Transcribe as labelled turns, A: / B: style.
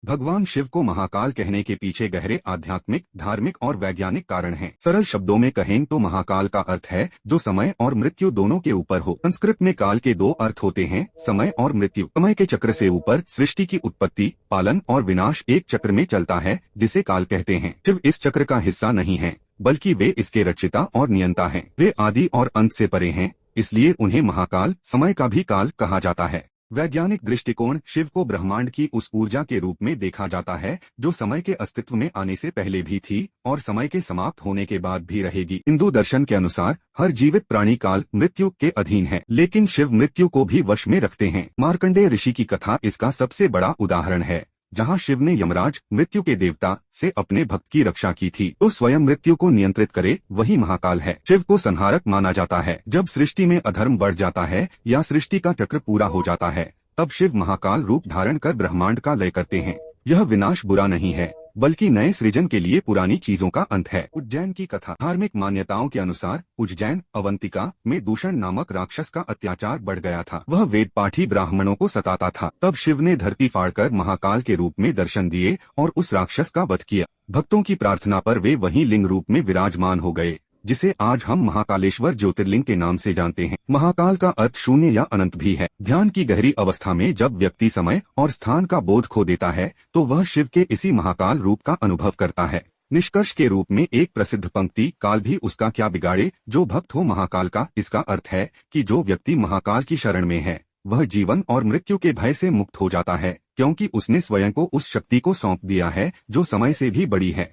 A: भगवान शिव को महाकाल कहने के पीछे गहरे आध्यात्मिक, धार्मिक और वैज्ञानिक कारण हैं। सरल शब्दों में कहें तो महाकाल का अर्थ है जो समय और मृत्यु दोनों के ऊपर हो। संस्कृत में काल के दो अर्थ होते हैं, समय और मृत्यु। समय के चक्र से ऊपर सृष्टि की उत्पत्ति, पालन और विनाश एक चक्र में चलता है जिसे काल कहते हैं। शिव इस चक्र का हिस्सा नहीं है, बल्कि वे इसके रचयिता और नियंता हैं। वे आदि और अंत से परे हैं, इसलिए उन्हें महाकाल, समय का भी काल कहा जाता है। वैज्ञानिक दृष्टिकोण शिव को ब्रह्मांड की उस ऊर्जा के रूप में देखा जाता है जो समय के अस्तित्व में आने से पहले भी थी और समय के समाप्त होने के बाद भी रहेगी। हिंदू दर्शन के अनुसार हर जीवित प्राणी काल, मृत्यु के अधीन है, लेकिन शिव मृत्यु को भी वश में रखते हैं। मार्कंडेय ऋषि की कथा इसका सबसे बड़ा उदाहरण है, जहाँ शिव ने यमराज, मृत्यु के देवता, से अपने भक्त की रक्षा की थी। तो स्वयं मृत्यु को नियंत्रित करे वही महाकाल है। शिव को संहारक माना जाता है। जब सृष्टि में अधर्म बढ़ जाता है या सृष्टि का चक्र पूरा हो जाता है, तब शिव महाकाल रूप धारण कर ब्रह्मांड का लय करते हैं। यह विनाश बुरा नहीं है, बल्कि नए सृजन के लिए पुरानी चीजों का अंत है। उज्जैन की कथा। धार्मिक मान्यताओं के अनुसार उज्जैन, अवंतिका में दूषण नामक राक्षस का अत्याचार बढ़ गया था। वह वेद पाठी ब्राह्मणों को सताता था। तब शिव ने धरती फाड़कर महाकाल के रूप में दर्शन दिए और उस राक्षस का वध किया। भक्तों की प्रार्थना पर वे वहीं लिंग रूप में विराजमान हो गए, जिसे आज हम महाकालेश्वर ज्योतिर्लिंग के नाम से जानते हैं। महाकाल का अर्थ शून्य या अनंत भी है। ध्यान की गहरी अवस्था में जब व्यक्ति समय और स्थान का बोध खो देता है तो वह शिव के इसी महाकाल रूप का अनुभव करता है। निष्कर्ष के रूप में एक प्रसिद्ध पंक्ति, काल भी उसका क्या बिगाड़े जो भक्त हो महाकाल का। इसका अर्थ है कि जो व्यक्ति महाकाल की शरण में है वह जीवन और मृत्यु के भय से मुक्त हो जाता है, क्योंकि उसने स्वयं को उस शक्ति को सौंप दिया है जो समय से भी बड़ी है।